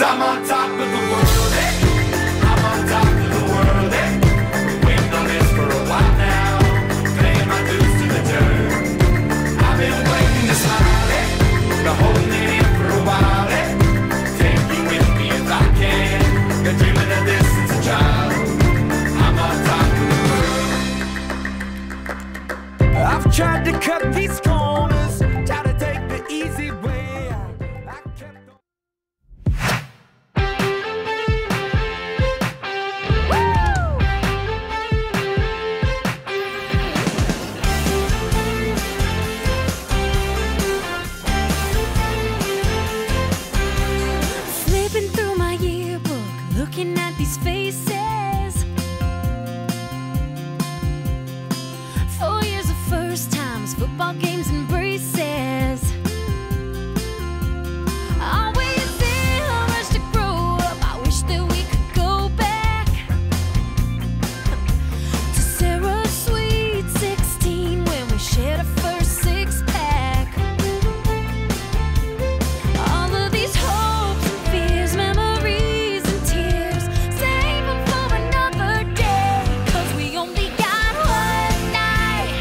I'm on top of the world, eh? I'm on top of the world, eh? Been waiting on this for a while now, paying my dues to the dirt. I've been waiting to smile, eh? Been holding it in for a while, eh? Take you with me if I can. Been dreaming of this since a child. I'm on top of the world. I've tried to cut these corners, try to take the easy way. I kept on. Flipping through my yearbook, looking at these faces. 4 years of first times, football games and braces. Always in a rush to grow up. I wish that we could go back to Sarah's sweet 16 when we shared a first six-pack. All of these hopes and fears, memories and tears, save them for another day. 'Cause we only got one night,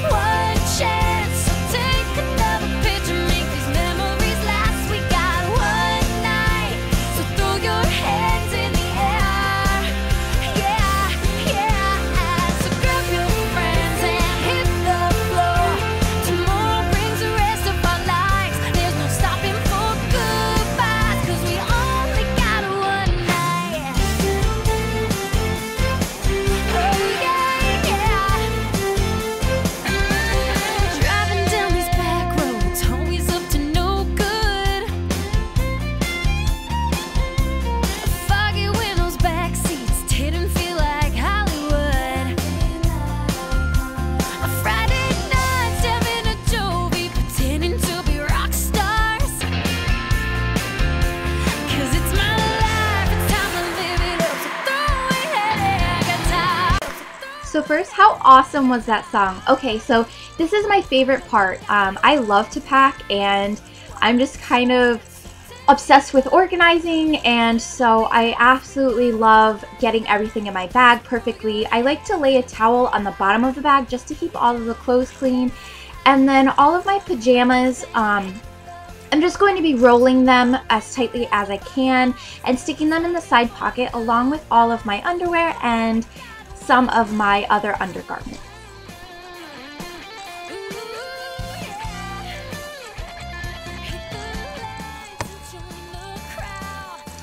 one chance. So take another picture, make these memories last. We got one night, so throw your hands in the air. Yeah, yeah. So grab your friends and hit the floor. Tomorrow brings the rest of our lives. There's no stopping for goodbyes, 'cause we only got one night. Oh yeah, yeah. Driving down these back roads, always up to no good. Foggy windows, back seats, didn't feel like Hollywood. A Friday night, stabbing a Jovi, pretending to be rock stars. 'Cause it's my life, it's time to live it up. So throw it at guitar. So first, how awesome was that song? Okay, so this is my favorite part. I love to pack, and I'm just kind of obsessed with organizing, and so I absolutely love getting everything in my bag perfectly. I like to lay a towel on the bottom of the bag just to keep all of the clothes clean. And then all of my pajamas, I'm just going to be rolling them as tightly as I can and sticking them in the side pocket along with all of my underwear and some of my other undergarments.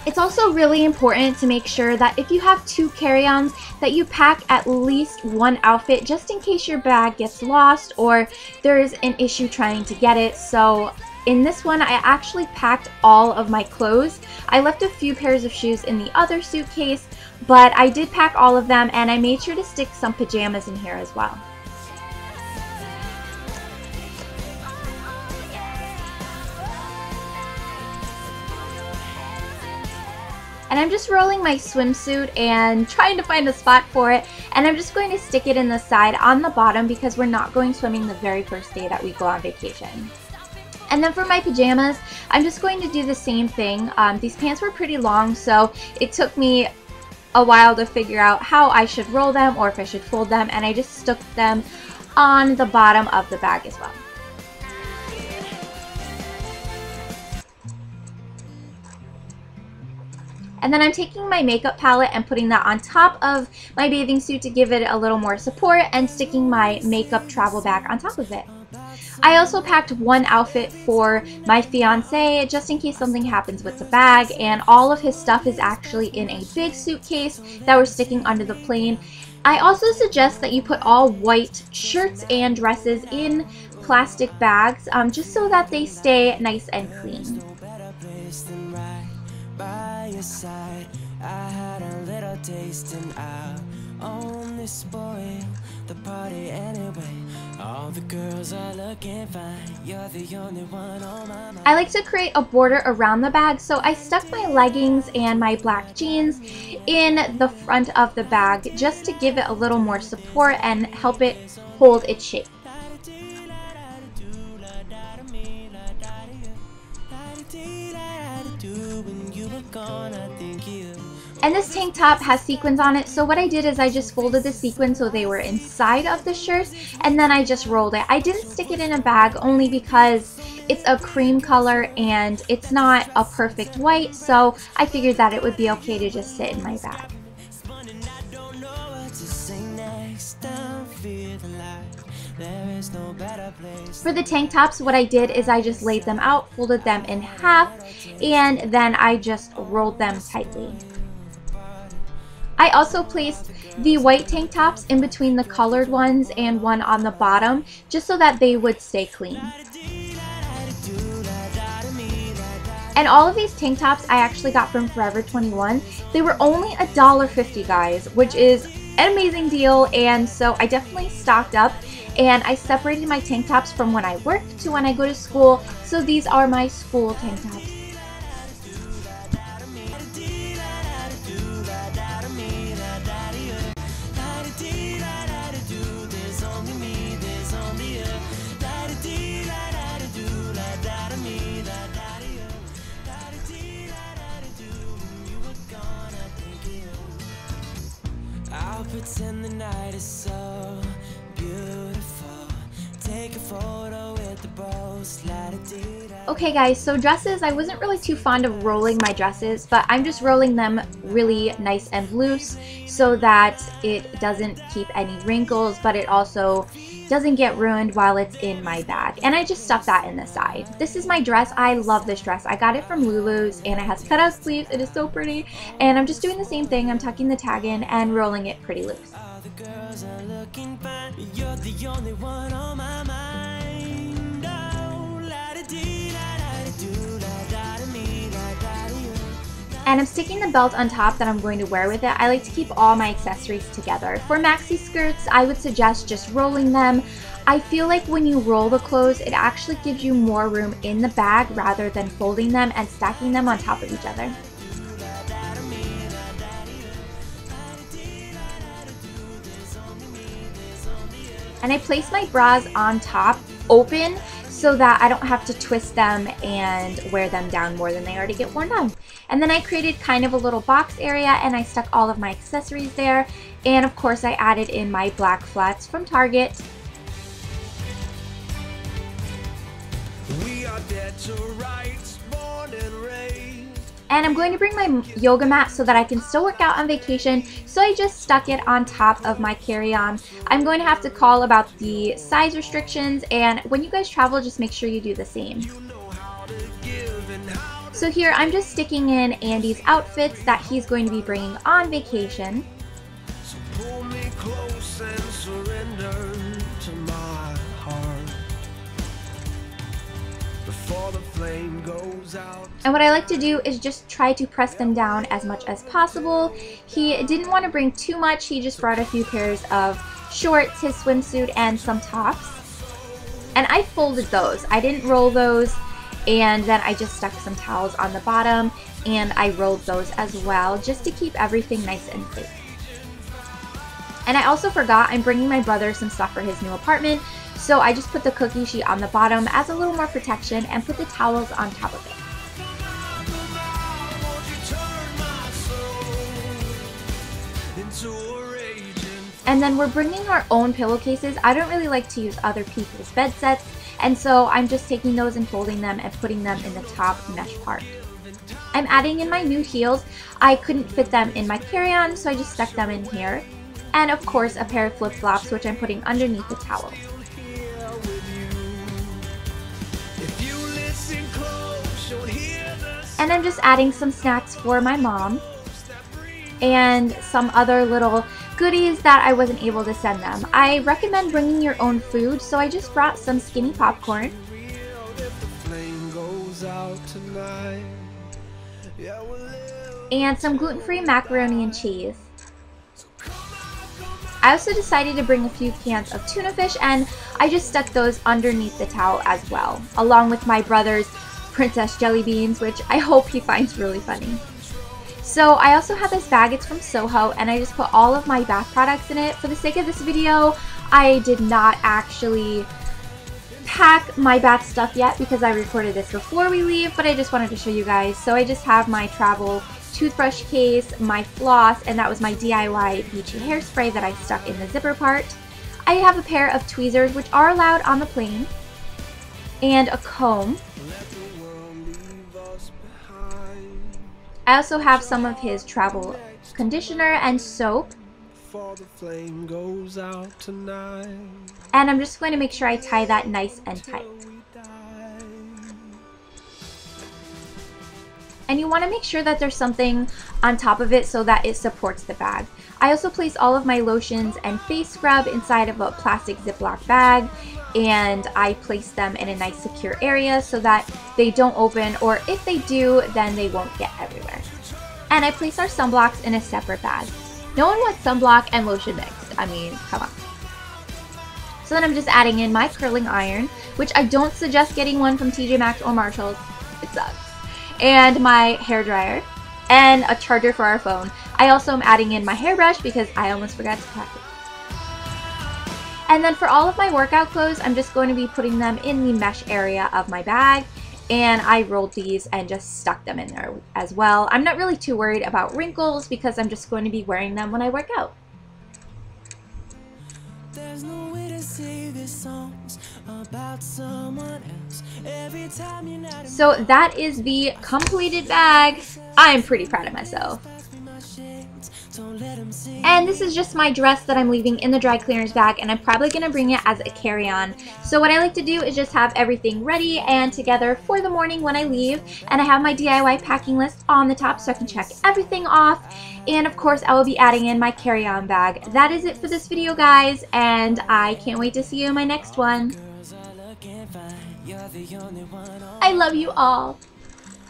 It's also really important to make sure that if you have 2 carry-ons, that you pack at least 1 outfit just in case your bag gets lost or there's an issue trying to get it. So in this one, I actually packed all of my clothes. I left a few pairs of shoes in the other suitcase, but I did pack all of them, and I made sure to stick some pajamas in here as well. And I'm just rolling my swimsuit and trying to find a spot for it, and I'm just going to stick it in the side on the bottom because we're not going swimming the very first day that we go on vacation. And then for my pajamas, I'm just going to do the same thing. These pants were pretty long, so it took me a while to figure out how I should roll them or if I should fold them, and I just stuck them on the bottom of the bag as well. And then I'm taking my makeup palette and putting that on top of my bathing suit to give it a little more support, and sticking my makeup travel bag on top of it. I also packed 1 outfit for my fiance just in case something happens with the bag, and all of his stuff is actually in a big suitcase that we're sticking under the plane. I also suggest that you put all white shirts and dresses in plastic bags just so that they stay nice and clean. By your side, I had a little taste and I only spoil the party anyway. All the girls are looking fine, you're the only one on my mind. I like to create a border around the bag, so I stuck my leggings and my black jeans in the front of the bag just to give it a little more support and help it hold its shape. When you were gone, And this tank top has sequins on it, so what I did is I just folded the sequins so they were inside of the shirt, and then I just rolled it. I didn't stick it in a bag only because it's a cream color and it's not a perfect white, so I figured that it would be okay to just sit in my bag. For the tank tops, what I did is I just laid them out, folded them in half, and then I just rolled them tightly. I also placed the white tank tops in between the colored ones and one on the bottom, just so that they would stay clean. And all of these tank tops I actually got from Forever 21. They were only $1.50, guys, which is an amazing deal, and so I definitely stocked up. And I separated my tank tops from when I work to when I go to school, so these are my school tank tops. I'll pretend the night is so beautiful. Take a photo with the bows. Okay guys, so dresses, I wasn't really too fond of rolling my dresses, but I'm just rolling them really nice and loose so that it doesn't keep any wrinkles, but it also doesn't get ruined while it's in my bag. And I just stuff that in the side. This is my dress. I love this dress. I got it from Lulu's and it has cutout sleeves. It is so pretty. And I'm just doing the same thing. I'm tucking the tag in and rolling it pretty loose. You're the only one on my mind. And I'm sticking the belt on top that I'm going to wear with it. I like to keep all my accessories together. For maxi skirts, I would suggest just rolling them. I feel like when you roll the clothes, it actually gives you more room in the bag rather than folding them and stacking them on top of each other. And I place my bras on top, open, so that I don't have to twist them and wear them down more than they already get worn down. And then I created kind of a little box area and I stuck all of my accessories there. And of course I added in my black flats from Target. We are dead to rights, born and raised. And I'm going to bring my yoga mat so that I can still work out on vacation, so I just stuck it on top of my carry-on. I'm going to have to call about the size restrictions, and when you guys travel, just make sure you do the same. So here, I'm just sticking in Andy's outfits that he's going to be bringing on vacation. So pull me close and surrender to my heart before the flame goes out. And what I like to do is just try to press them down as much as possible. He didn't want to bring too much. He just brought a few pairs of shorts, his swimsuit, and some tops. And I folded those. I didn't roll those. And then I just stuck some towels on the bottom and I rolled those as well just to keep everything nice and safe. And I also forgot I'm bringing my brother some stuff for his new apartment. So I just put the cookie sheet on the bottom as a little more protection and put the towels on top of it. And then we're bringing our own pillowcases. I don't really like to use other people's bed sets, and so I'm just taking those and folding them and putting them in the top mesh part. I'm adding in my new heels. I couldn't fit them in my carry-on, so I just stuck them in here. And of course, a pair of flip-flops, which I'm putting underneath the towel. And I'm just adding some snacks for my mom and some other little goodies that I wasn't able to send them. I recommend bringing your own food, so I just brought some skinny popcorn and some gluten-free macaroni and cheese. I also decided to bring a few cans of tuna fish, and I just stuck those underneath the towel as well, along with my brother's princess jelly beans, which I hope he finds really funny. So I also have this bag. It's from Soho, and I just put all of my bath products in it. For the sake of this video, I did not actually pack my bath stuff yet because I recorded this before we leave, but I just wanted to show you guys. So I just have my travel toothbrush case, my floss, and that was my DIY beachy hairspray that I stuck in the zipper part. I have a pair of tweezers, which are allowed on the plane, and a comb. I also have some of his travel conditioner and soap. And I'm just going to make sure I tie that nice and tight. And you want to make sure that there's something on top of it so that it supports the bag. I also place all of my lotions and face scrub inside of a plastic Ziploc bag, and I place them in a nice secure area so that they don't open, or if they do, then they won't get everywhere. And I place our sunblocks in a separate bag. No one wants sunblock and lotion mixed. I mean, come on. So then I'm just adding in my curling iron, which I don't suggest getting one from TJ Maxx or Marshalls. It sucks. And my hair dryer and a charger for our phone. I also am adding in my hairbrush because I almost forgot to pack it. And then for all of my workout clothes, I'm just going to be putting them in the mesh area of my bag. And I rolled these and just stuck them in there as well. I'm not really too worried about wrinkles because I'm just going to be wearing them when I work out. There's no way to say this song's about someone else. Every time you're not So that is the completed bag. I'm pretty proud of myself. And this is just my dress that I'm leaving in the dry clearance bag, and I'm probably going to bring it as a carry-on. So what I like to do is just have everything ready and together for the morning when I leave, and I have my DIY packing list on the top so I can check everything off. And of course I will be adding in my carry-on bag. That is it for this video, guys, and I can't wait to see you in my next one. I love you all.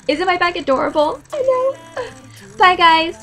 Isn't my bag adorable? I know. Bye, guys.